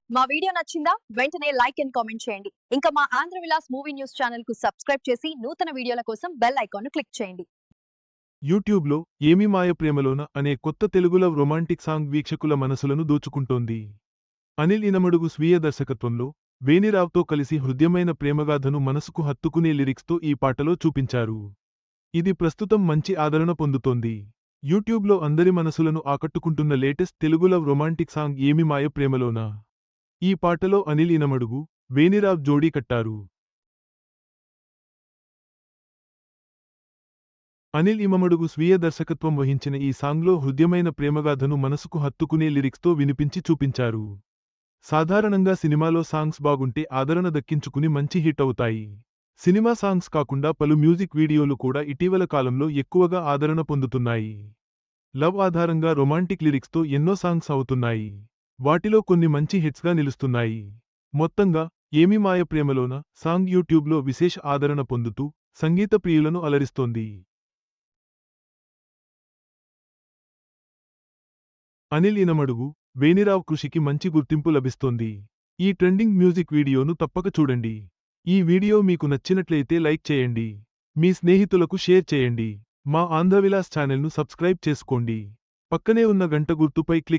మా వీడియో నచ్చిందా? వెంటనే లైక్ అండ్ కామెంట్ చేయండి. ఇంకా మా Andhra Vilas movie news channel కు సబ్స్క్రైబ్ చేసి నూతన వీడియోల కోసం బెల్ ఐకాన్ క్లిక్ చేయండి. యూట్యూబ్లో ఏమి మాయ ప్రేమలోన అనే కొత్త తెలుగు లవ్ రొమాంటిక్ సాంగ్ వీక్షకుల మనసులను దోచుకుంటోంది. అనిల్ ఇనమడుగు స్వీయ దర్శకత్వంలో వేణిరావ్తో కలిసి హృద్యమైన ప్రేమగాథను మనసుకు హత్తుకునే లిరిక్స్తో ఈ పాటలో చూపించారు. ఇది ప్రస్తుతం మంచి ఆదరణ పొందుతోంది. యూట్యూబ్లో అందరి మనసులను ఆకట్టుకుంటున్న latest Telugu love romantic song ఏమి మాయ ప్రేమలోన. ఈ పాటలో అనిల్ ఇనమడుగు, వేణిరావ్ జోడీ కట్టారు. అనిల్ ఇమమడుగు స్వీయ దర్శకత్వం వహించిన ఈ సాంగ్లో హృద్యమైన ప్రేమగాథను మనసుకు హత్తుకునే లిరిక్స్తో వినిపించి చూపించారు. సాధారణంగా సినిమాలో సాంగ్స్ బాగుంటే ఆదరణ దక్కించుకుని మంచి హిట్ అవుతాయి. సినిమా సాంగ్స్ కాకుండా పలు మ్యూజిక్ వీడియోలు కూడా ఇటీవల కాలంలో ఎక్కువగా ఆదరణ పొందుతున్నాయి. లవ్ ఆధారంగా రొమాంటిక్ లిరిక్స్తో ఎన్నో సాంగ్స్ అవుతున్నాయి. వాటిలో కొన్ని మంచి హిట్స్గా నిలుస్తున్నాయి. మొత్తంగా ఏమి మాయ ప్రేమలోన సాంగ్ యూట్యూబ్లో విశేష ఆదరణ పొందుతూ సంగీత ప్రియులను అలరిస్తోంది. అనిల్ ఇనమడుగు, వేణిరావ్ కృషికి మంచి గుర్తింపు లభిస్తోంది. ఈ ట్రెండింగ్ మ్యూజిక్ వీడియోను తప్పక చూడండి. ఈ వీడియో మీకు నచ్చినట్లయితే లైక్ చేయండి. మీ స్నేహితులకు షేర్ చేయండి. మా ఆంధ్రవిలాస్ ఛానల్ను సబ్స్క్రైబ్ చేసుకోండి. పక్కనే ఉన్న గంట గుర్తుపై క్లిక్